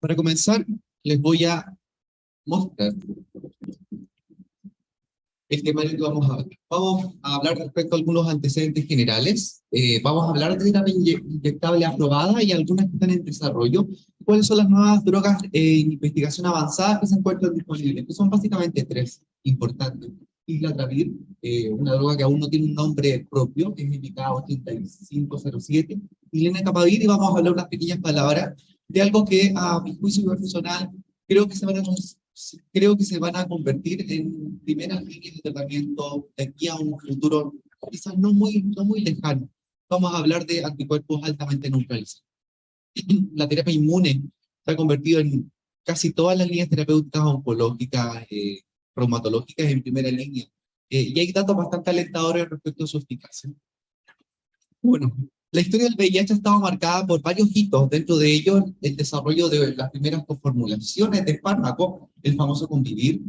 Para comenzar, les voy a mostrar el temario que vamos a hablar. Vamos a hablar respecto a algunos antecedentes generales. Vamos a hablar de la inyectable aprobada y algunas que están en desarrollo. ¿Cuáles son las nuevas drogas en investigación avanzada que se encuentran disponibles? Que son básicamente tres importantes. Islatravir, una droga que aún no tiene un nombre propio, que es indicada 8507, y lenacapavir, y vamos a hablar unas pequeñas palabras de algo que a mi juicio personal creo que se van a convertir en primeras líneas de tratamiento de aquí a un futuro quizás no muy lejano. Vamos a hablar de anticuerpos altamente neutralizados. La terapia inmune se ha convertido en casi todas las líneas terapéuticas oncológicas, reumatológicas en primera línea. Y hay datos bastante alentadores respecto a su eficacia. Bueno, la historia del VIH ha estado marcada por varios hitos, dentro de ellos el desarrollo de las primeras coformulaciones de fármacos, el famoso Convivir.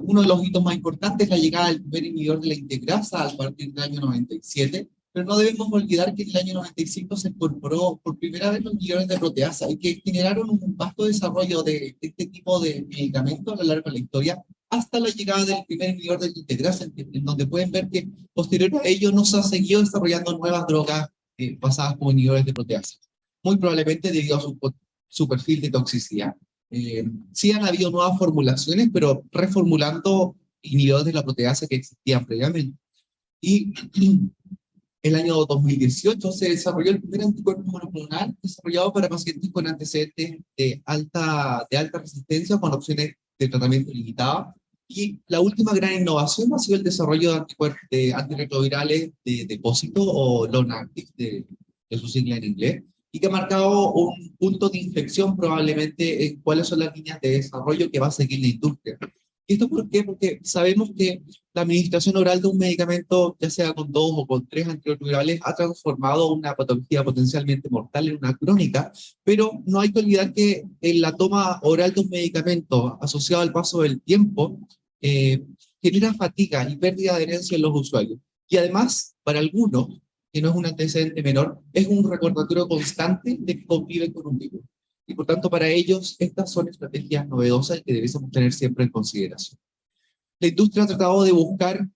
Uno de los hitos más importantes es la llegada del primer inhibidor de la integrasa a partir del año 97, pero no debemos olvidar que en el año 95 se incorporó por primera vez los inhibidores de proteasa y que generaron un vasto desarrollo de este tipo de medicamentos a lo largo de la historia, hasta la llegada del primer inhibidor de la integrasa, en donde pueden ver que posterior a ello no se ha seguido desarrollando nuevas drogas basadas como inhibidores de proteasa, muy probablemente debido a su perfil de toxicidad. Sí han habido nuevas formulaciones, pero reformulando inhibidores de la proteasa que existían previamente. Y el año 2018 se desarrolló el primer anticuerpo monoclonal desarrollado para pacientes con antecedentes de alta resistencia con opciones de tratamiento limitado. Y la última gran innovación ha sido el desarrollo de anticuerpos de antirretrovirales de depósito o long active, de su sigla en inglés, y que ha marcado un punto de inflexión probablemente en cuáles son las líneas de desarrollo que va a seguir la industria. ¿Esto por qué? Porque sabemos que la administración oral de un medicamento, ya sea con dos o con tres antirretrovirales, ha transformado una patología potencialmente mortal en una crónica, pero no hay que olvidar que en la toma oral de un medicamento asociado al paso del tiempo eh, genera fatiga y pérdida de adherencia en los usuarios. Y además, para algunos, que no es un antecedente menor, es un recordatorio constante de que conviven con un virus. Y por tanto, para ellos, estas son estrategias novedosas que debemos tener siempre en consideración. La industria ha tratado de buscar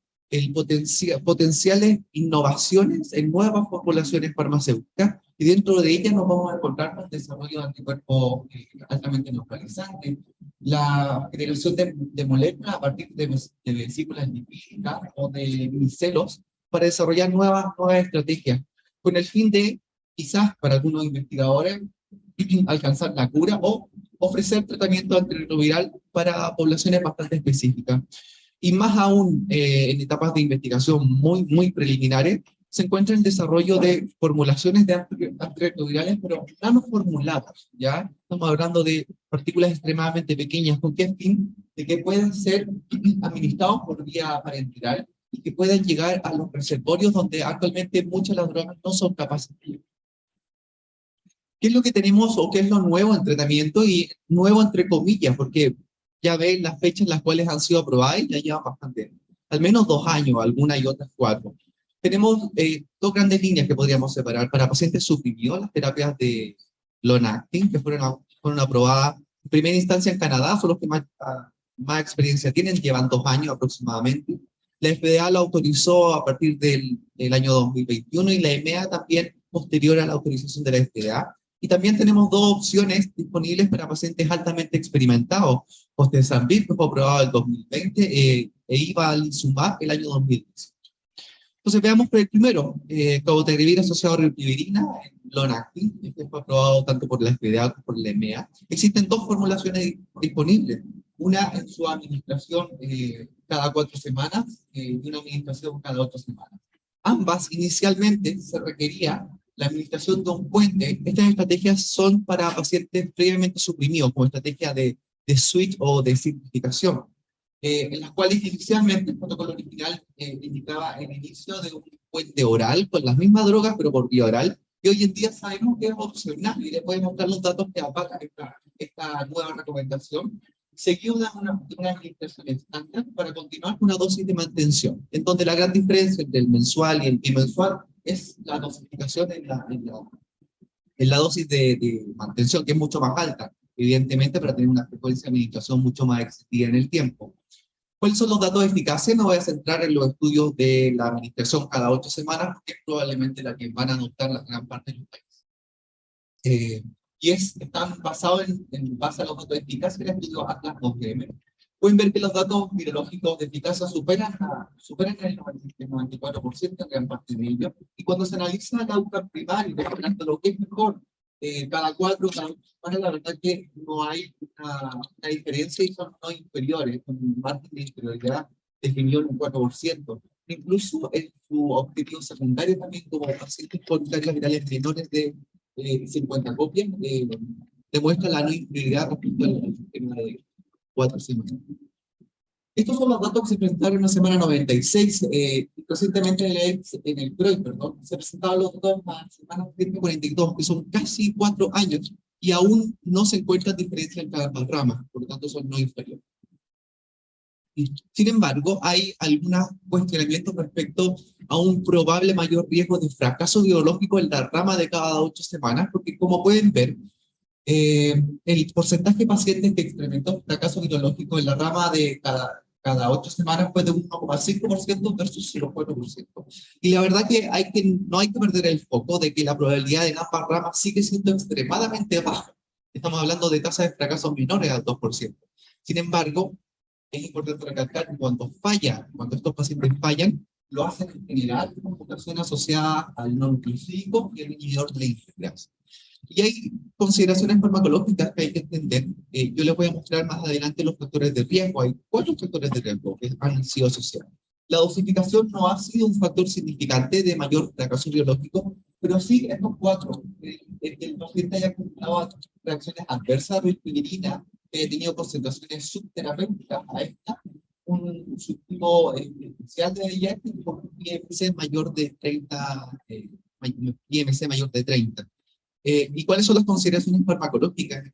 potenciales innovaciones en nuevas formulaciones farmacéuticas, y dentro de ellas nos vamos a encontrar con el desarrollo de anticuerpos altamente neutralizantes, la generación de moléculas a partir de vesículas lipídicas o de micelos para desarrollar nuevas estrategias, con el fin de, quizás para algunos investigadores, alcanzar la cura o ofrecer tratamiento antirretroviral para poblaciones bastante específicas. Y más aún en etapas de investigación muy preliminares, se encuentra el desarrollo de formulaciones de antirretrovirales, pero nanoformuladas, ¿ya? Estamos hablando de partículas extremadamente pequeñas, ¿con qué fin? De que puedan ser administrados por vía parenteral y que puedan llegar a los reservorios donde actualmente muchas de las drogas no son capaces de llegar. ¿Qué es lo que tenemos o qué es lo nuevo en tratamiento? Y nuevo entre comillas, porque ya ven las fechas en las cuales han sido aprobadas y ya llevan bastante, al menos 2 años, algunas y otras 4. Tenemos dos grandes líneas que podríamos separar. Para pacientes suprimidos, las terapias de long-acting, que fueron aprobadas en primera instancia en Canadá, son los que más experiencia tienen, llevan 2 años aproximadamente. La FDA la autorizó a partir del año 2021 y la EMEA también posterior a la autorización de la FDA. Y también tenemos dos opciones disponibles para pacientes altamente experimentados. Oseltamivir, que fue aprobado en el 2020, e Ivalizumab el año 2010. Entonces veamos por el primero, cabotegravir asociado a rilpivirina, long-acting, este fue aprobado tanto por la FDA como por la EMEA. Existen dos formulaciones disponibles, una en su administración cada 4 semanas y una administración cada 8 semanas. Ambas inicialmente se requería la administración de un puente. Estas estrategias son para pacientes previamente suprimidos, como estrategia de switch o de simplificación, en las cuales inicialmente el protocolo original indicaba el inicio de un puente oral con las mismas drogas, pero por vía oral, y hoy en día sabemos que es opcional, y les voy a mostrar los datos que avalan esta nueva recomendación. Seguir una administración estándar para continuar con una dosis de mantención, en donde la gran diferencia entre el mensual y el bimensual es la dosificación en la dosis de mantención, que es mucho más alta. evidentemente para tener una frecuencia de administración mucho más extendida en el tiempo. ¿Cuáles son los datos de eficacia? Me voy a centrar en los estudios de la administración cada 8 semanas, porque es probablemente la que van a adoptar la gran parte de los países. Están basados en base a los datos de eficacia del estudio Atlas 2DM. Pueden ver que los datos virológicos de eficacia superan el 94% en gran parte de ellos. Y cuando se analiza la UCA primaria, de lo que es mejor, cada 4, la verdad que no hay una diferencia y son no inferiores, con un margen de inferioridad definido en un 4%. Incluso en su objetivo secundario también, como pacientes con cargas virales menores de 50 copias, demuestra la no inferioridad respecto al sistema de 4 semanas. Estos son los datos que se presentaron en la semana 96. Recientemente en el CROI, perdón, se presentaron los datos para la semana 142, que son casi 4 años, y aún no se encuentra diferencia entre las ramas, por lo tanto son no inferiores. Sin embargo, hay algunos cuestionamientos respecto a un probable mayor riesgo de fracaso biológico en la rama de cada 8 semanas, porque como pueden ver, el porcentaje de pacientes que experimentó fracaso virológico en la rama de cada 8 semanas fue de 1,5% versus 0,4%. Y la verdad que no hay que perder el foco de que la probabilidad en ambas ramas sigue siendo extremadamente baja. Estamos hablando de tasas de fracaso menores al 2%. Sin embargo, es importante recalcar que cuando estos pacientes fallan, lo hacen en general con mutaciones asociadas al nucleosídico y el inhibidor de la integrasa. Y hay consideraciones farmacológicas que hay que entender. Yo les voy a mostrar más adelante los factores de riesgo. Hay 4 factores de riesgo que han sido asociados. La dosificación no ha sido un factor significante de mayor fracaso biológico, pero sí estos 4. El paciente haya acumulado reacciones adversas a la aspirina, que ha tenido concentraciones subterapéuticas a esta, un subtipo especial de VIH con un IMC mayor de 30, IMC mayor de 30. ¿Y cuáles son las consideraciones farmacológicas?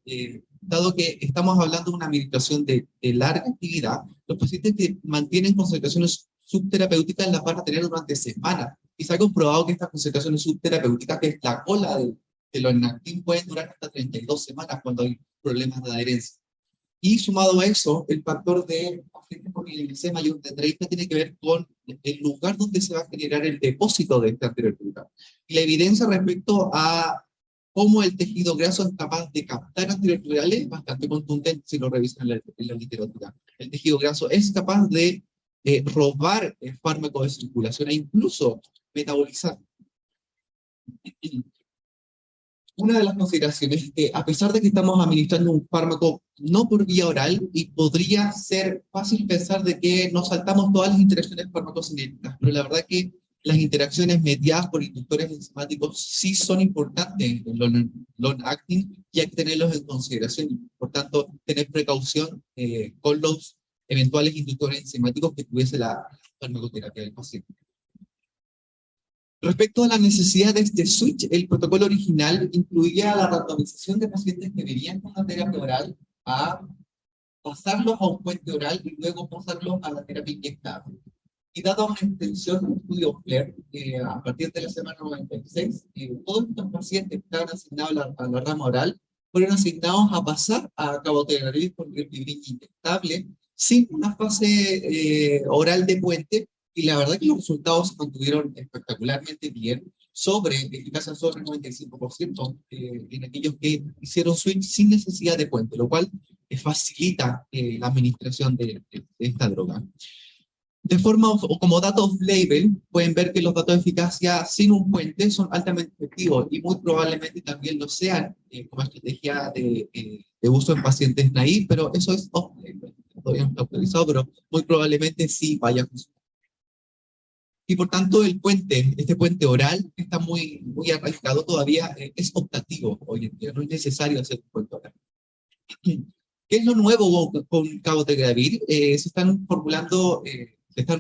Dado que estamos hablando de una administración de larga actividad, los pacientes que mantienen concentraciones subterapéuticas las van a tener durante semanas. Y se ha comprobado que estas concentraciones subterapéuticas, que es la cola de los Enactin, pueden durar hasta 32 semanas cuando hay problemas de adherencia. Y sumado a eso, el factor de pacientes con IMC mayor de 30 tiene que ver con el lugar donde se va a generar el depósito de esta antiretroviral. Y la evidencia respecto a cómo el tejido graso es capaz de captar antirretrovirales es bastante contundente si lo revisan en la literatura. El tejido graso es capaz de robar el fármaco de circulación e incluso metabolizar. Una de las consideraciones es que a pesar de que estamos administrando un fármaco no por vía oral, y podría ser fácil pensar de que nos saltamos todas las interacciones farmacocinéticas, pero la verdad que las interacciones mediadas por inductores enzimáticos sí son importantes en long acting y hay que tenerlos en consideración. Por tanto, tener precaución con los eventuales inductores enzimáticos que tuviese la farmacoterapia del paciente. Respecto a la necesidad de este switch, el protocolo original incluía la randomización de pacientes que venían con la terapia oral a pasarlos a un puente oral y luego pasarlos a la terapia inyectable. Y dada una extensión del estudio FLAIR, a partir de la semana 96, todos estos pacientes que estaban asignados a la rama oral fueron asignados a pasar a cabotegravir con rilpivirina inyectable sin una fase oral de puente. Y la verdad que los resultados se mantuvieron espectacularmente bien, eficacia sobre el 95% en aquellos que hicieron switch sin necesidad de puente, lo cual facilita la administración de esta droga. De forma, o como datos label, pueden ver que los datos de eficacia sin un puente son altamente efectivos y muy probablemente también lo sean como estrategia de uso en pacientes naive, pero eso es off-label, todavía no está autorizado, pero muy probablemente sí vaya a funcionar. Y por tanto este puente oral está muy arraigado todavía, es optativo hoy en día, no es necesario hacer un puente oral. ¿Qué es lo nuevo con cabotegravir? Se están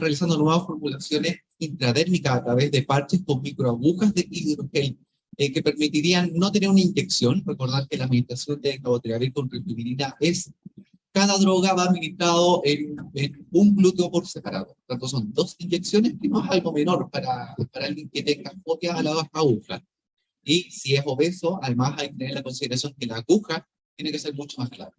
realizando nuevas formulaciones intradérmicas a través de parches con microagujas de hidrogel que permitirían no tener una inyección. Recordar que la administración de cabotegravir con rilpivirina cada droga va administrado en un glúteo por separado. Tanto son 2 inyecciones, que no es algo menor para alguien que tenga fobias a la aguja. Y si es obeso, además hay que tener la consideración que la aguja tiene que ser mucho más claro.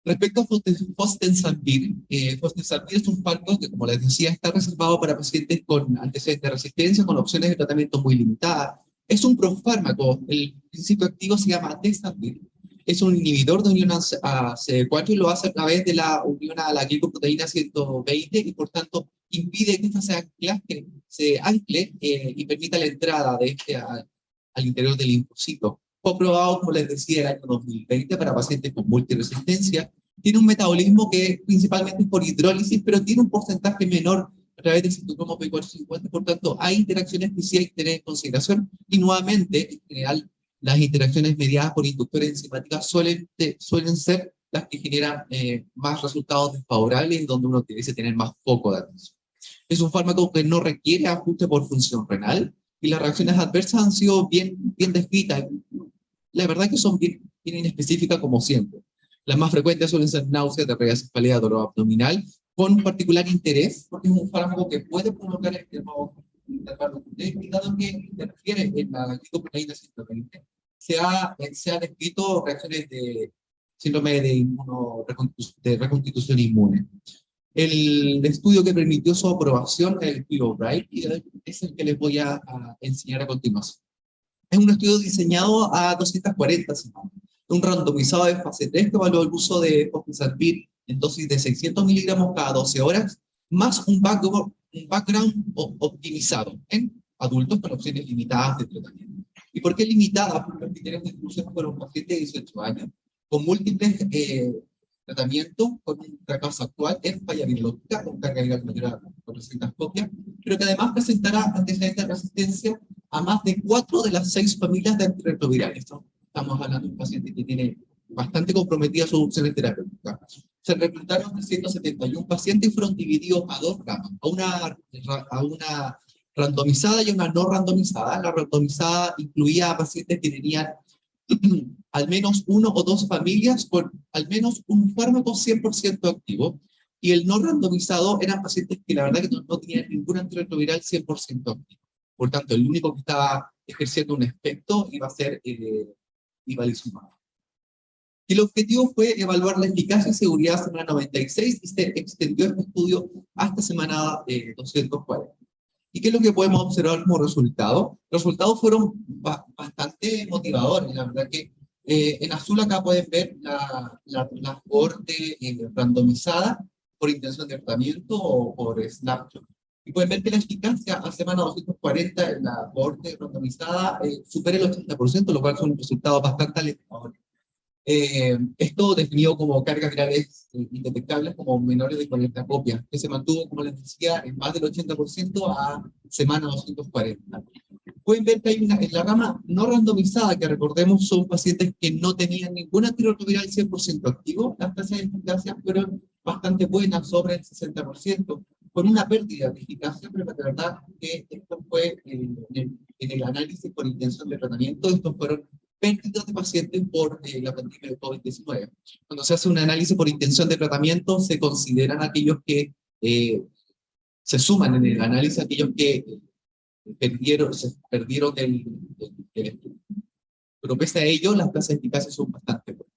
Respecto a Fostemsavir, Fostemsavir es un fármaco que, como les decía, está reservado para pacientes con antecedentes de resistencia, con opciones de tratamiento muy limitadas. Es un profármaco, el principio activo se llama Tesavir. Es un inhibidor de unión a CD4 y lo hace a través de la unión a la glicoproteína 120 y por tanto impide que esta se ancle y permita la entrada de este al interior del linfocito. Fue aprobado, como les decía, el año 2020 para pacientes con multiresistencia. Tiene un metabolismo que principalmente es por hidrólisis, pero tiene un porcentaje menor a través del citocromo P450, por tanto, hay interacciones que sí hay que tener en consideración, y nuevamente, en general, las interacciones mediadas por inductores enzimáticas suelen ser las que generan más resultados desfavorables, donde uno debe tener más foco de atención. Es un fármaco que no requiere ajuste por función renal, y las reacciones adversas han sido bien descritas. La verdad es que son bien inespecíficas como siempre. Las más frecuentes suelen ser náuseas, diarrea, cefalea, dolor abdominal, con particular interés, porque es un fármaco que puede provocar intervalo y dado que interfiere en la glicoproteína 120, se ha descrito reacciones de síndrome de reconstitución inmune. El estudio que permitió su aprobación es el estudio Bright, y es el que les voy a enseñar a continuación. Es un estudio diseñado a 240 semanas, un randomizado de fase 3 que evaluó el uso de Fostemsavir en dosis de 600 miligramos cada 12 horas, más un background optimizado en adultos con opciones limitadas de tratamiento. ¿Y por qué limitadas? Porque los criterios de inclusión fueron pacientes de 18 años, con múltiples tratamientos, con un fracaso actual en falla virológica, con carga viral mayor a 400 copias, pero que además presentará antecedentes de resistencia a más de 4 de las 6 familias de antirretrovirales. Estamos hablando de un paciente que tiene bastante comprometidas sus opciones terapéuticas. Se reclutaron 371 pacientes y fueron divididos a dos ramas, a una randomizada y a una no randomizada. La randomizada incluía a pacientes que tenían al menos 1 o 2 familias con al menos un fármaco 100% activo, y el no randomizado eran pacientes que la verdad que no tenían ningún antirretroviral 100% activo. Por tanto, el único que estaba ejerciendo un efecto iba a ser Ivalizumab. Y el objetivo fue evaluar la eficacia y seguridad a semana 96 y se extendió este estudio hasta semana 240. ¿Y qué es lo que podemos observar como resultado? Los resultados fueron bastante motivadores. La verdad que en azul acá pueden ver la cohorte randomizada por intención de tratamiento o por snapshot. Y pueden ver que la eficacia a semana 240 en la cohorte randomizada supera el 80%, lo cual son resultados bastante alentadores. Esto definido como cargas virales indetectables como menores de 40 copias, que se mantuvo, como les decía, en más del 80% a semana 240. Pueden ver que hay en la rama no randomizada, que recordemos son pacientes que no tenían ningún antirretroviral 100% activo, las tasas de eficacia fueron bastante buenas, sobre el 60%, con una pérdida de eficacia, pero la verdad que esto fue en el análisis por intención de tratamiento, estos fueron pérdidas de pacientes por la pandemia de COVID-19. Cuando se hace un análisis por intención de tratamiento, se consideran aquellos que se suman en el análisis aquellos que se perdieron del estudio. Pero pese a ello, las tasas de eficacia son bastante buenas.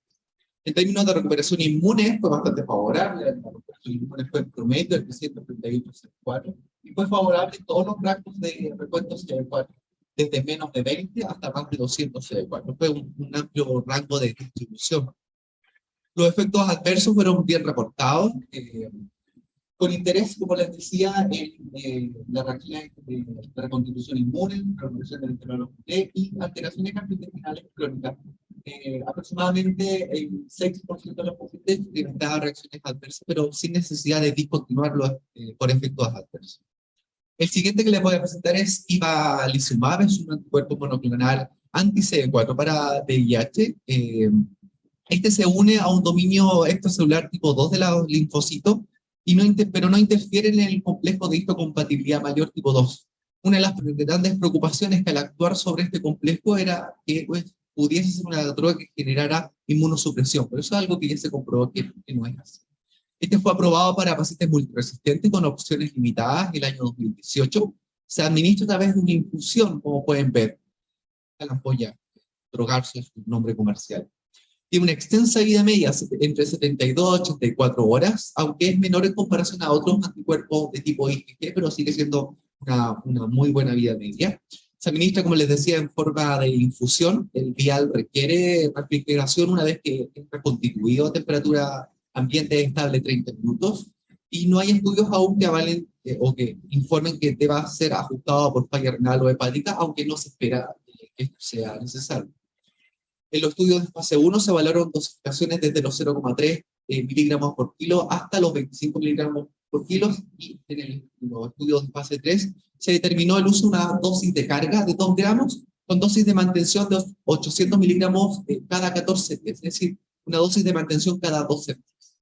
En términos de recuperación inmune, fue bastante favorable. La recuperación inmune fue en promedio del 338,4 y fue favorable en todos los rangos de recuentos CD4, desde menos de 20 hasta más de 200 CD4. Fue un amplio rango de distribución. Los efectos adversos fueron bien reportados, con interés, como les decía, en la reacción de la reconstitución inmune, la recuperación del intervalo T y alteraciones gastrointestinales crónicas. Aproximadamente el 6% de los pacientes experimentaban reacciones adversas, pero sin necesidad de discontinuarlo por efectos adversos. El siguiente que les voy a presentar es Ivalizumab, es un anticuerpo monoclonal anti-CD4 para VIH. Este se une a un dominio extracelular tipo 2 de los linfocitos, pero no interfiere en el complejo de histocompatibilidad mayor tipo 2. Una de las grandes preocupaciones que al actuar sobre este complejo era que pudiese ser una droga que generara inmunosupresión, pero eso es algo que ya se comprobó que no es así. Este fue aprobado para pacientes multiresistentes con opciones limitadas en el año 2018. Se administra a través de una infusión, como pueden ver, la ampolla. drogarse es un nombre comercial. Tiene una extensa vida media, entre 72 y 84 horas, aunque es menor en comparación a otros anticuerpos de tipo IgG, pero sigue siendo una muy buena vida media. Se administra, como les decía, en forma de infusión. El vial requiere refrigeración una vez que está constituido a temperatura ambiente estable 30 minutos, y no hay estudios aún que avalen o que informen que deba ser ajustado por falla renal o hepática, aunque no se espera que esto sea necesario. En los estudios de fase 1 se evaluaron dosificaciones desde los 0,3 miligramos por kilo hasta los 25 miligramos por kilo, y en los estudios de fase 3 se determinó el uso de una dosis de carga de 2 gramos con dosis de mantención de 800 miligramos cada 14 días, es decir, una dosis de mantención cada 12 días.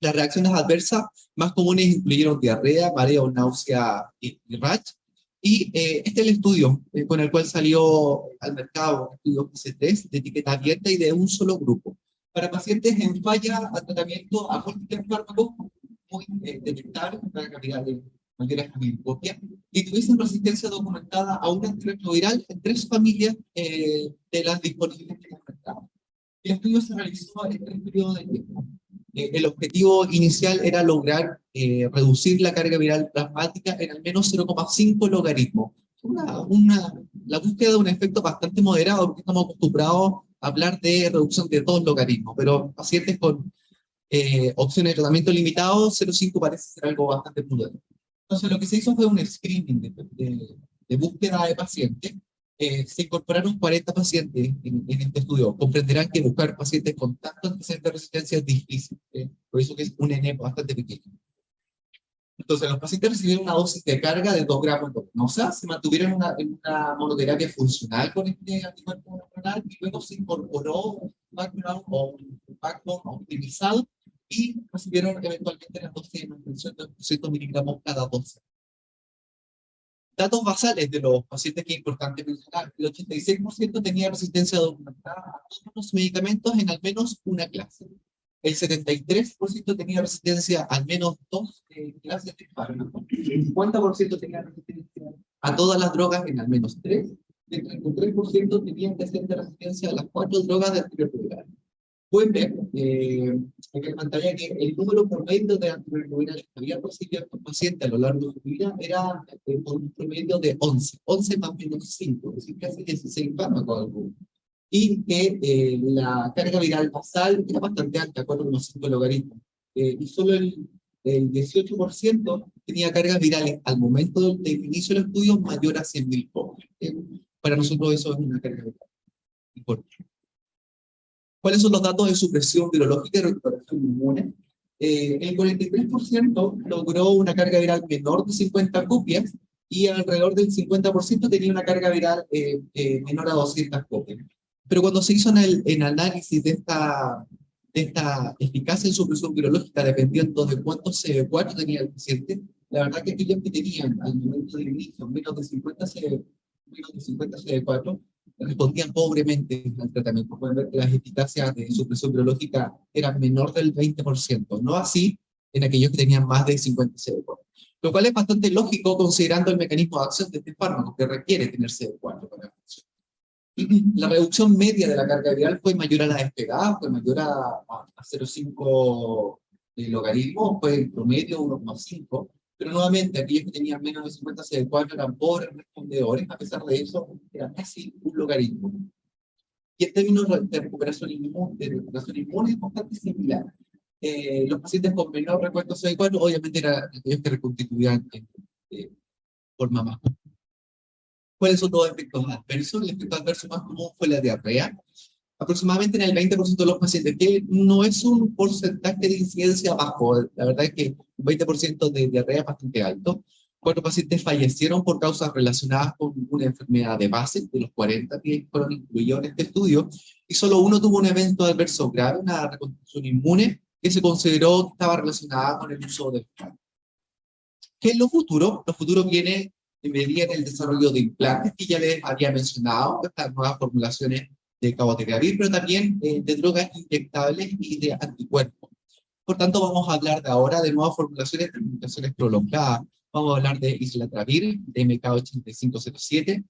Las reacciones adversas más comunes incluyeron diarrea, mareo, náusea y rash. Y este es el estudio con el cual salió al mercado, el estudio fase 3 de etiqueta abierta y de un solo grupo. Para pacientes en falla a tratamiento a múltiples fármacos, muy detectables, una cantidad de mayores copia, y tuviesen resistencia documentada a un antirretroviral en 3 familias de las disponibles en el mercado. El estudio se realizó en 3 periodos de tiempo. El objetivo inicial era lograr reducir la carga viral plasmática en al menos 0,5 logaritmos. La búsqueda de un efecto bastante moderado, porque estamos acostumbrados a hablar de reducción de 2 logaritmos, pero pacientes con opciones de tratamiento limitado, 0,5 parece ser algo bastante prudente. Entonces lo que se hizo fue un screening de búsqueda de pacientes. Se incorporaron 40 pacientes en este estudio. Comprenderán que buscar pacientes con tanto antecedentes de resistencia es difícil, por eso que es un N bastante pequeño. Entonces, los pacientes recibieron una dosis de carga de 2 gramos de venosa, se mantuvieron en una monoterapia funcional con este anticuerpo monoclonal, y luego se incorporó un background o un backbone optimizado, y recibieron eventualmente la dosis de mantención de 200 miligramos cada 12. Datos basales de los pacientes que es importante mencionar: el 86% tenía resistencia documentada a todos los medicamentos en al menos una clase. El 73% tenía resistencia a al menos 2 clases de fármacos. El 50% tenía resistencia a todas las drogas en al menos 3. Y el 33% tenía antecedente de resistencia a las 4 drogas de antirretroviral. Pueden ver aquí en pantalla que el número promedio de antirretrovirales que había recibido el paciente a lo largo de su vida era por un promedio de 11 más menos 5, es decir, casi 16 fármacos algunos. Y que la carga viral basal era bastante alta, 4,5 logaritmos. Y solo el 18% tenía cargas virales al momento del inicio del estudio mayor a 100.000 pobres. Para nosotros eso es una carga viral importante. ¿Cuáles son los datos de supresión virológica y recuperación inmune? El 43% logró una carga viral menor de 50 copias, y alrededor del 50% tenía una carga viral menor a 200 copias. Pero cuando se hizo en análisis de esta eficacia en supresión virológica, dependiendo de cuántos CD4 tenía el paciente, la verdad que aquellos que tenían al momento del inicio menos de 50 CD4 respondían pobremente al tratamiento. Pueden ver que las eficacias de supresión biológica eran menor del 20%, no así en aquellos que tenían más de 50 CD4. Lo cual es bastante lógico considerando el mecanismo de acción de este fármaco, que requiere tener CD4 para funcionar. La reducción media de la carga viral fue mayor a la esperada, fue mayor a 0,5 logaritmo, fue en promedio 1,5. Pero nuevamente, aquellos que tenían menos de 50 CD4 eran pobres respondedores, a pesar de eso, era casi un logaritmo. Y en términos de recuperación inmune es bastante similar. Los pacientes con menor recuento CD4 obviamente eran aquellos que reconstituían de forma más común. ¿Cuáles son los efectos adversos? El efecto adverso más común fue la diarrea, aproximadamente en el 20% de los pacientes, que no es un porcentaje de incidencia bajo. La verdad es que un 20% de diarrea es bastante alto. 4 pacientes fallecieron por causas relacionadas con una enfermedad de base, de los 40 que fueron incluidos en este estudio, y solo uno tuvo un evento adverso grave, una reconstrucción inmune, que se consideró que estaba relacionada con el uso del fármaco. ¿Qué es lo futuro? Lo futuro viene en medida del desarrollo de implantes, que ya les había mencionado, estas nuevas formulaciones de cabotegravir, pero también de drogas inyectables y de anticuerpos. Por tanto, vamos a hablar de ahora de nuevas formulaciones de medicaciones prolongadas, Vamos a hablar de islatravir, de MK-8507,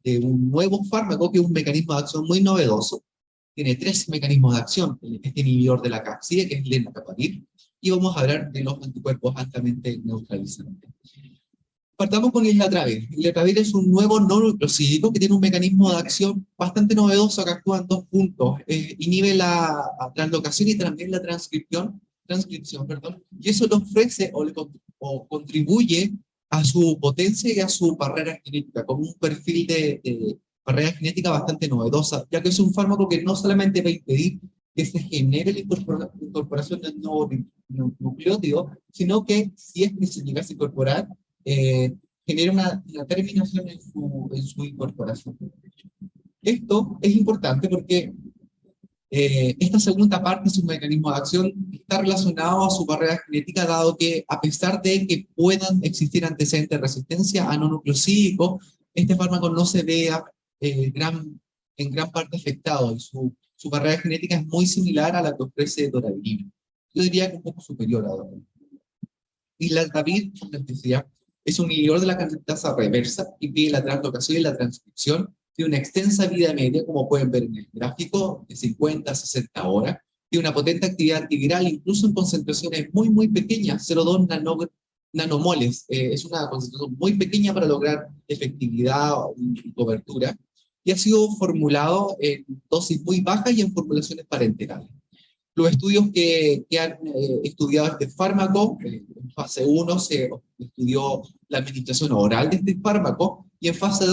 de un nuevo fármaco que es un mecanismo de acción muy novedoso. Tiene tres mecanismos de acción: este inhibidor de la capsida, que es lenacapavir, y vamos a hablar de los anticuerpos altamente neutralizantes. Partamos con islatravir. Islatravir es un nuevo no nucleosídico que tiene un mecanismo de acción bastante novedoso que actúa en dos puntos. Inhibe la translocación y también la transcripción, perdón, y eso le ofrece o contribuye a su potencia y a su barrera genética, como un perfil de barrera genética bastante novedosa, ya que es un fármaco que no solamente va a impedir que se genere la incorporación del nuevo nucleótido, sino que si es que se llegase a incorporar, eh, genera una terminación en su incorporación. Esto es importante porque esta segunda parte, su mecanismo de acción, está relacionado a su barrera genética, dado que a pesar de que puedan existir antecedentes de resistencia a no nucleosídicos, este fármaco no se vea en gran parte afectado, y su barrera genética es muy similar a la que ofrece doravirina. Yo diría que un poco superior a doravirina. Islatravir, como les decía, es un inhibidor de la canalitasa reversa, impide la translocación y la transcripción, tiene una extensa vida media, como pueden ver en el gráfico, de 50 a 60 horas, tiene una potente actividad antiviral, incluso en concentraciones muy pequeñas, 0,2 nanomoles, es una concentración muy pequeña para lograr efectividad y cobertura, y ha sido formulado en dosis muy bajas y en formulaciones parenterales. Los estudios que han estudiado este fármaco, en fase 1 se estudió la administración oral de este fármaco, y en fase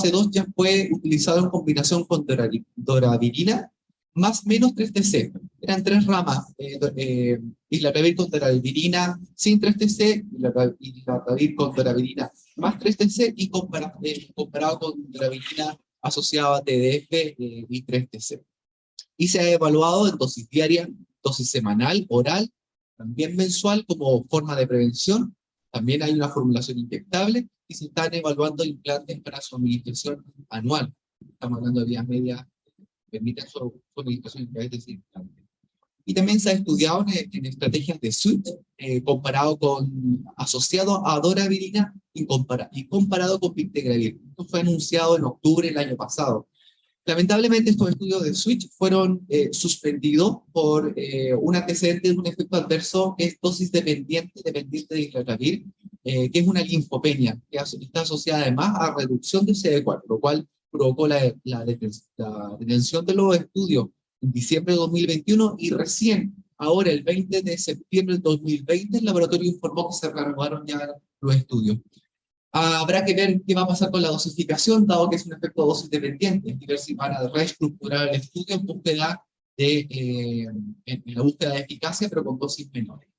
2 ya fue utilizado en combinación con doravirina más menos 3TC. Eran tres ramas: islatravir con doravirina sin 3TC, islatravir con doravirina más 3TC, y comparado con doravirina asociada a TDF y 3TC. Y se ha evaluado en dosis diaria, dosis semanal, oral, también mensual como forma de prevención. También hay una formulación inyectable y se están evaluando implantes para su administración anual. Estamos hablando de vías medias que permiten su administración a través de ese implante. Y también se ha estudiado en estrategias de switch, asociado a doravirina y comparado con bictegravir. Esto fue anunciado en octubre del año pasado. Lamentablemente, estos estudios de switch fueron suspendidos por un antecedente de un efecto adverso que es dosis dependiente de islatravir, que es una linfopenia, que está asociada además a reducción de CD4, lo cual provocó la detención de los estudios en diciembre de 2021, y recién, ahora el 20 de septiembre de 2020, el laboratorio informó que se reanudaron ya los estudios. Habrá que ver qué va a pasar con la dosificación, dado que es un efecto dosis dependiente, y ver si van a reestructurar el estudio en búsqueda en la búsqueda de eficacia, pero con dosis menores.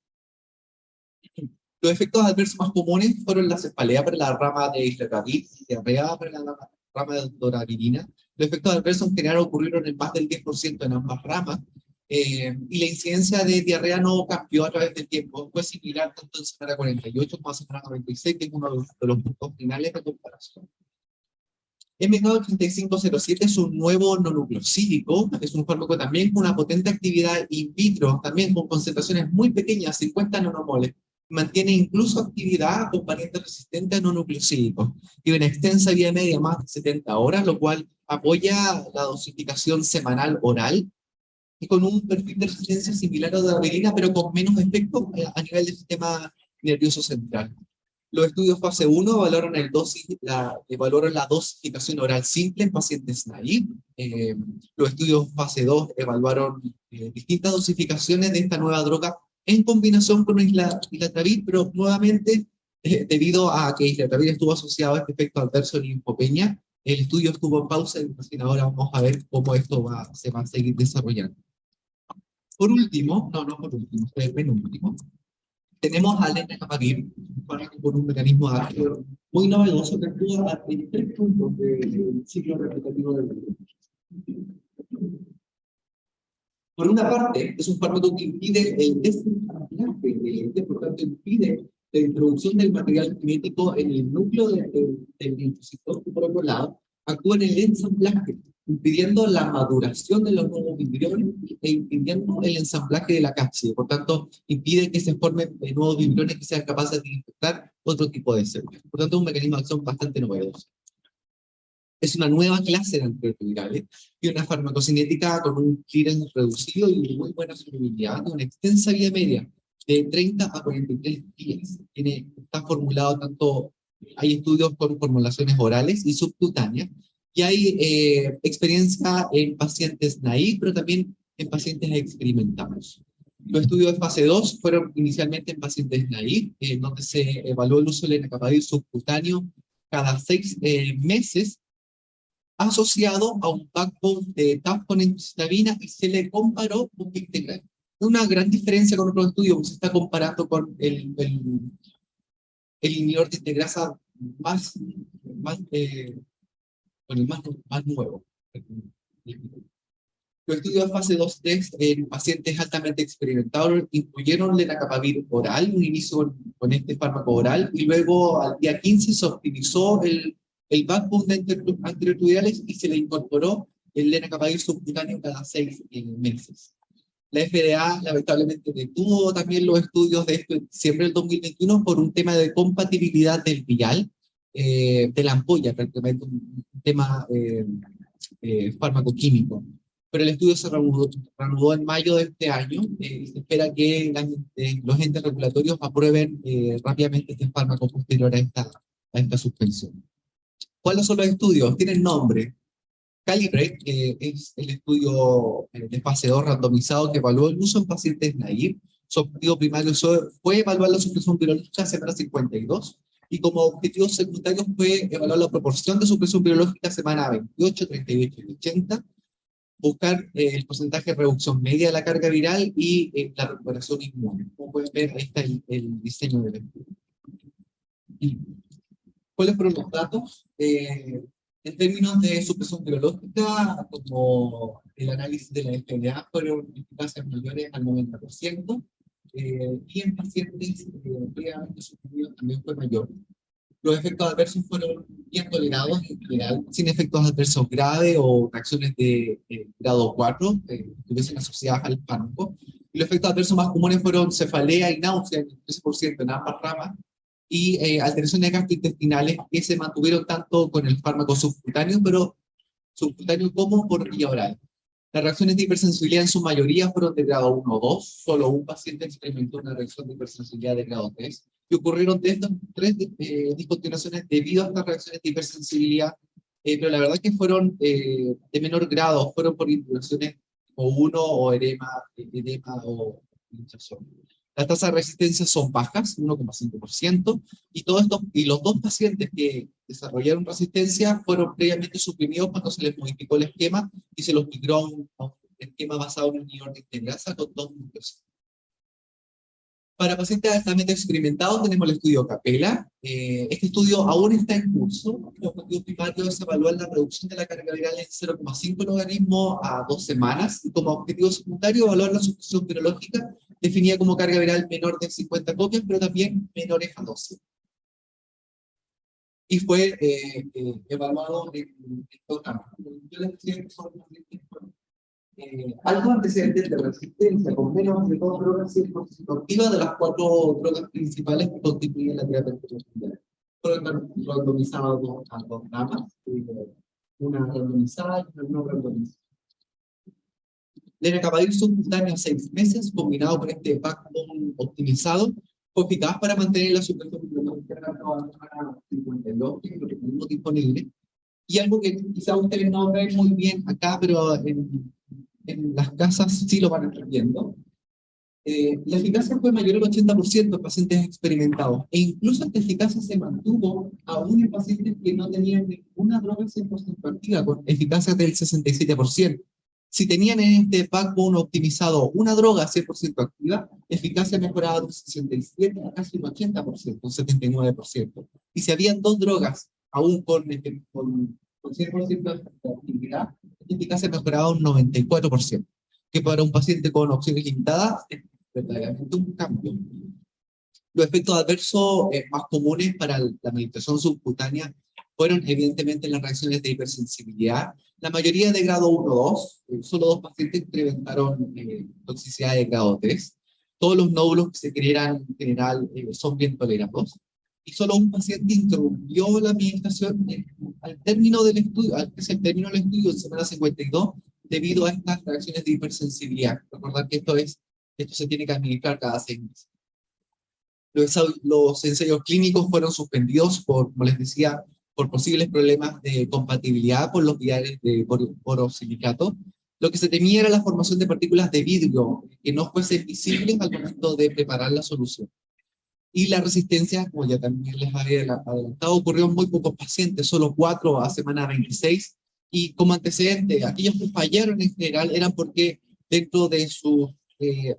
Los efectos adversos más comunes fueron la cefalea para la rama de islatravir, diarrea para la rama de doravirina. Los efectos adversos en general ocurrieron en más del 10% en ambas ramas, y la incidencia de diarrea no cambió a través del tiempo, fue similar tanto en semana 48 como en semana 96, que es uno de los puntos finales de comparación. MK-8507 es un nuevo no nucleosídico, es un fármaco también con una potente actividad in vitro, también con concentraciones muy pequeñas, 50 nanomoles. Mantiene incluso actividad con variantes resistentes a no nucleosídicos. Tiene una extensa vida media, más de 70 horas, lo cual apoya la dosificación semanal oral, y con un perfil de resistencia similar a la doravirina, pero con menos efecto a nivel del sistema nervioso central. Los estudios fase 1 evaluaron la dosificación oral simple en pacientes naive. Los estudios fase 2 evaluaron distintas dosificaciones de esta nueva droga en combinación con islatravir, pero nuevamente, debido a que islatravir estuvo asociado a este efecto adverso de linfopenia, el estudio estuvo en pausa, y ahora vamos a ver cómo esto se va a seguir desarrollando. Por último, no por último, penúltimo, tenemos a lenacapavir, con un mecanismo de acción muy novedoso que actúa en 3 puntos del ciclo replicativo del virus. Por una parte, es un fármaco que impide el desemblaje, por tanto impide la introducción del material genético en el núcleo del linfocito, y por otro lado, actúa en el ensamblaje, impidiendo la maduración de los nuevos vibriones e impidiendo el ensamblaje de la cápside. Por tanto, impide que se formen nuevos vibriones que sean capaces de infectar otro tipo de células. Por tanto, es un mecanismo de acción bastante novedoso. Es una nueva clase de antirretrovirales y una farmacocinética con un clearance reducido y muy buena solubilidad, con una extensa vida media de 30 a 43 días. Está formulado tanto, hay estudios con formulaciones orales y subcutáneas, y hay experiencia en pacientes naive, pero también en pacientes experimentados. Los estudios de fase 2 fueron inicialmente en pacientes naive, donde se evaluó el uso del lenacapavir subcutáneo cada 6 meses, asociado a un backbone de TAF con emtricitabina, y se le comparó con Pictegral. Una gran diferencia con otros estudios, se está comparando con el inhibidor de integrasa más, más, con el más nuevo. Los estudios de fase 2-3 en pacientes altamente experimentados incluyeron lenacapavir oral, un inicio con este fármaco oral, y luego al día 15 se optimizó el backbone de antirretrovirales y se le incorporó el lenacapavir subcutáneo cada 6 meses. La FDA lamentablemente detuvo también los estudios de esto en diciembre del 2021 por un tema de compatibilidad del vial, de la ampolla, prácticamente un tema farmacoquímico. Pero el estudio se reanudó en mayo de este año, y se espera que los entes regulatorios aprueben rápidamente este fármaco posterior a esta suspensión. ¿Cuáles son los estudios? Tienen nombre. Calibrate, que es el estudio de fase 2 randomizado que evaluó el uso en pacientes naive. Su objetivo primario fue evaluar la supresión virológica a semana 52, y como objetivos secundarios fue evaluar la proporción de supresión virológica a semana 28, 38 y 80, buscar el porcentaje de reducción media de la carga viral y la recuperación inmune. Como pueden ver, ahí está el diseño del estudio. Y ¿cuáles fueron los datos? En términos de supresión virológica, como el análisis de la FDA, fueron eficaces mayores al 90%, y en pacientes previamente suprimidos también fue mayor. Los efectos adversos fueron bien tolerados en general, sin efectos adversos graves o reacciones de grado 4 que estuviesen asociadas al fármaco. Y los efectos adversos más comunes fueron cefalea y náusea, en el 13% en ambas ramas, y alteraciones gastrointestinales que se mantuvieron tanto con el fármaco subcutáneo como por vía oral. Las reacciones de hipersensibilidad en su mayoría fueron de grado 1 o 2, solo un paciente experimentó una reacción de hipersensibilidad de grado 3, y ocurrieron de estas 3 discontinuaciones debido a estas reacciones de hipersensibilidad, pero la verdad que fueron de menor grado, fueron por infecciones o 1 o edema o hinchazón. Las tasas de resistencia son bajas, 1,5%, y los 2 pacientes que desarrollaron resistencia fueron previamente suprimidos cuando se les modificó el esquema y se los migró a un esquema basado en un inhibidor de integrasa con 2 núcleos. Para pacientes altamente experimentados tenemos el estudio Capella. Este estudio aún está en curso. El objetivo primario es evaluar la reducción de la carga viral en 0,5 logaritmo a 2 semanas, y como objetivo secundario evaluar la supresión virológica definida como carga viral menor de 50 copias, pero también menores a 12. Y fue evaluado en total. Yo les decía que son altos antecedentes de resistencia con menos de 2 drogas 100% activas de las 4 drogas principales que constituyen la terapia anticonceptiva. Fueron randomizadas a 2 ramas, una randomizada y una no randomizada. Lenacapavir subcutáneo a 6 meses, combinado con este backbone optimizado, fue eficaz para mantener la supresión virológica a 52, que es lo que tenemos disponible. Y algo que quizá ustedes no ven muy bien acá, pero en las casas sí lo van a estar viendo. La eficacia fue mayor al 80% en pacientes experimentados, e incluso esta eficacia se mantuvo aún en pacientes que no tenían ninguna droga 100% activa, con eficacia del 67%. Si tenían en este backbone optimizado una droga 100% activa, eficacia mejorada de un 67 a casi un 80%, un 79%. Y si habían 2 drogas, aún con 100% de actividad, eficacia mejorada un 94%, que para un paciente con opciones limitadas es verdaderamente un cambio. Los efectos adversos más comunes para la administración subcutánea fueron evidentemente las reacciones de hipersensibilidad, la mayoría de grado 1 o 2, solo 2 pacientes experimentaron toxicidad de grado 3. Todos los nódulos que se crearan en general son bien tolerados. y solo un paciente interrumpió la administración al término del estudio, al que es el término del estudio en semana 52, debido a estas reacciones de hipersensibilidad. Recordar que esto se tiene que administrar cada 6 meses. Los ensayos clínicos fueron suspendidos por, como les decía, por posibles problemas de compatibilidad por los viales de borosilicato. Lo que se temía era la formación de partículas de vidrio que no fuesen visibles al momento de preparar la solución. Y la resistencia, como ya también les había adelantado, ocurrió en muy pocos pacientes, solo 4 a semana 26. Y como antecedente, aquellos que fallaron en general eran porque dentro de sus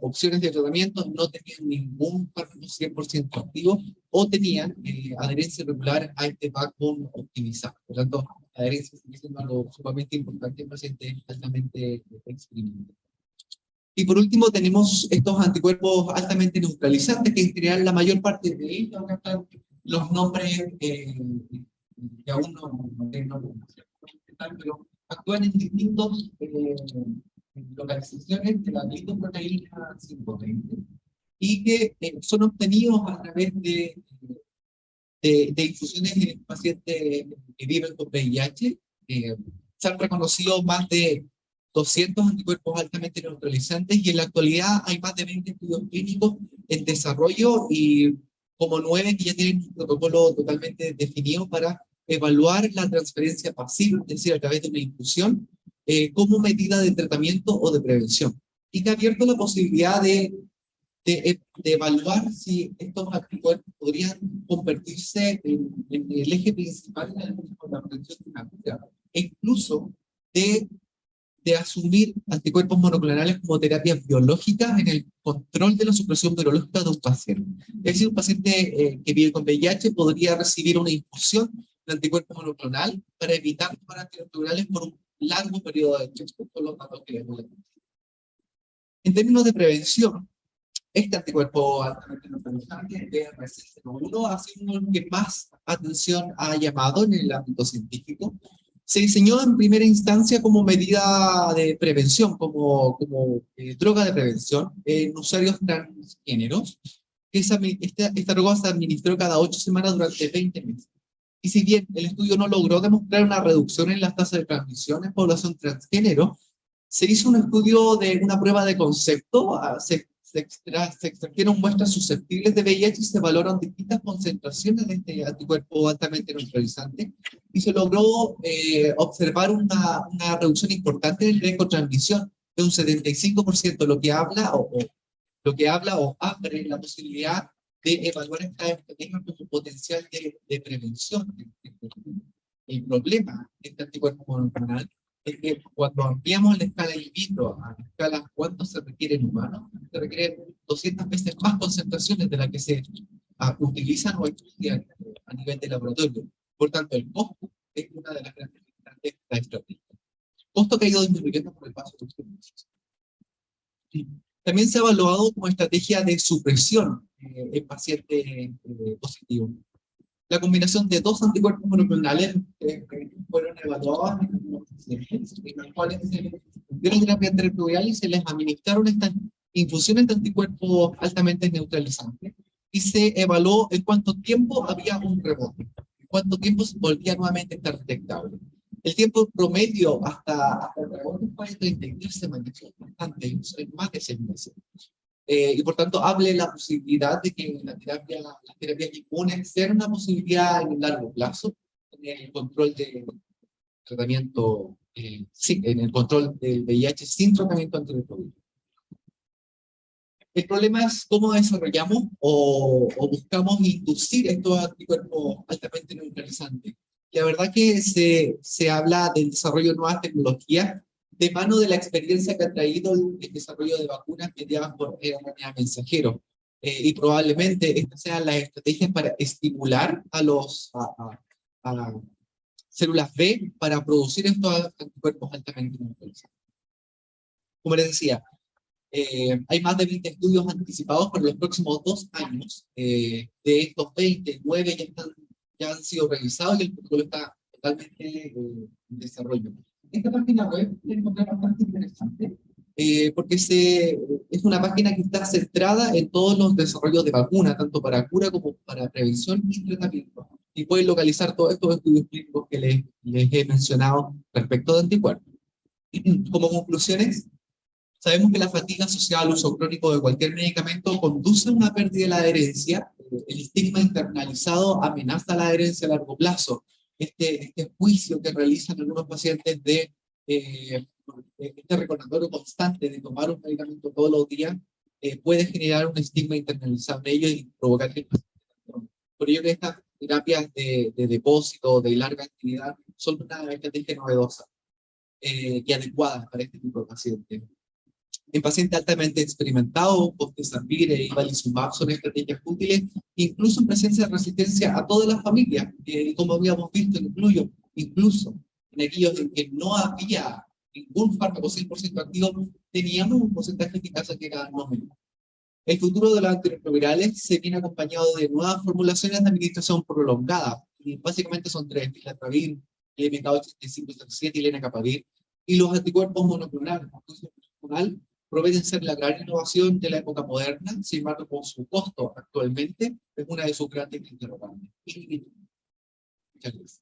opciones de tratamiento no tenían ningún fármaco 100% activo o tenían adherencia regular a este backbone optimizado. Por lo tanto, la adherencia es algo sumamente importante en pacientes altamente experimentados. Y por último tenemos estos anticuerpos altamente neutralizantes, que en general la mayor parte de ellos, acá están los nombres que aún pero actúan en distintos localizaciones de la glicoproteína 520 y que son obtenidos a través de infusiones en pacientes que viven con VIH. Se han reconocido más de 200 anticuerpos altamente neutralizantes y en la actualidad hay más de 20 estudios clínicos en desarrollo y como 9 que ya tienen un protocolo totalmente definido para evaluar la transferencia pasiva, es decir, a través de una infusión, como medida de tratamiento o de prevención. Y que ha abierto la posibilidad de evaluar si estos anticuerpos podrían convertirse en el eje principal de la prevención de una cura, e incluso de asumir anticuerpos monoclonales como terapias biológicas en el control de la supresión virológica de un paciente. Es decir, un paciente que vive con VIH podría recibir una infusión de anticuerpo monoclonal para evitar tomar antirretrovirales por un largo periodo de tiempo, con los datos que les voy a decir. En términos de prevención, este anticuerpo altamente neutralizante, BRC01, ha sido el que más atención ha llamado en el ámbito científico. Se diseñó en primera instancia como medida de prevención, como droga de prevención en usuarios transgéneros. Esta droga se administró cada 8 semanas durante 20 meses. Y si bien el estudio no logró demostrar una reducción en las tasas de transmisión en población transgénero, se hizo un estudio de una prueba de concepto, se extrajeron muestras susceptibles de VIH y se valoran distintas concentraciones de este anticuerpo altamente neutralizante y se logró observar una reducción importante en el riesgo de transmisión de un 75%, lo que habla o abre la posibilidad de evaluar esta estrategia como potencial de prevención. El problema de este anticuerpo monoclonal es que cuando ampliamos la escala in vitro a la escala cuánto se requiere en humanos, se requiere 200 veces más concentraciones de las que se utilizan o estudian a nivel de laboratorio. Por tanto, el costo es una de las grandes limitantes de esta estrategia. Costo que ha ido disminuyendo por el paso de los años. También se ha evaluado como estrategia de supresión en pacientes positivos. La combinación de 2 anticuerpos monoclonales fueron evaluados en los pacientes, en los cuales se les dieron terapia antirretroviral y se les administraron estas infusiones de anticuerpos altamente neutralizantes y se evaluó en cuánto tiempo había un rebote, en cuánto tiempo volvía nuevamente a estar detectable. El tiempo promedio hasta el rebote fue de 33 semanas, bastante, más de 6 meses. Y por tanto hable la posibilidad de que las terapias inmunes sean una posibilidad en el largo plazo en el control del tratamiento, en el control del VIH sin tratamiento antirretroviral. El problema es cómo desarrollamos o buscamos inducir estos anticuerpos altamente neutralizantes. La verdad que se habla del desarrollo de nuevas tecnologías de mano de la experiencia que ha traído el desarrollo de vacunas mediadas por RNA mensajero. Y probablemente estas sean las estrategias para estimular a células B para producir estos anticuerpos altamente neutralizantes. Como les decía, hay más de 20 estudios anticipados para los próximos 2 años. De estos 20, 9 ya han sido revisados y el protocolo está totalmente en desarrollo. Esta página web la encontré bastante interesante porque es una página que está centrada en todos los desarrollos de vacunas, tanto para cura como para prevención y tratamiento. Y pueden localizar todos estos estudios clínicos que les he mencionado respecto de anticuerpos. Como conclusiones, sabemos que la fatiga asociada al uso crónico de cualquier medicamento conduce a una pérdida de la adherencia. El estigma internalizado amenaza la adherencia a largo plazo. Este juicio que realizan algunos pacientes de este recordatorio constante de tomar un medicamento todos los días puede generar un estigma internalizado en ellos y provocar que el paciente tome. Por ello que estas terapias de depósito, de larga actividad, son una estrategia novedosa y adecuada para este tipo de pacientes. En pacientes altamente experimentados, Oseltamivir y Valizumab son estrategias útiles, incluso en presencia de resistencia a todas las familias, como habíamos visto, incluso en aquellos en que no había ningún fármaco 100% activo, teníamos un porcentaje de eficacia que era no menor. El futuro de los antirretrovirales se viene acompañado de nuevas formulaciones de administración prolongada, y básicamente son tres: Islatravir, MK8537 y Lenacapavir, y los anticuerpos monoclonales proveen ser la gran innovación de la época moderna. Sin embargo, por su costo actualmente, es una de sus grandes interrogantes. Muchas gracias.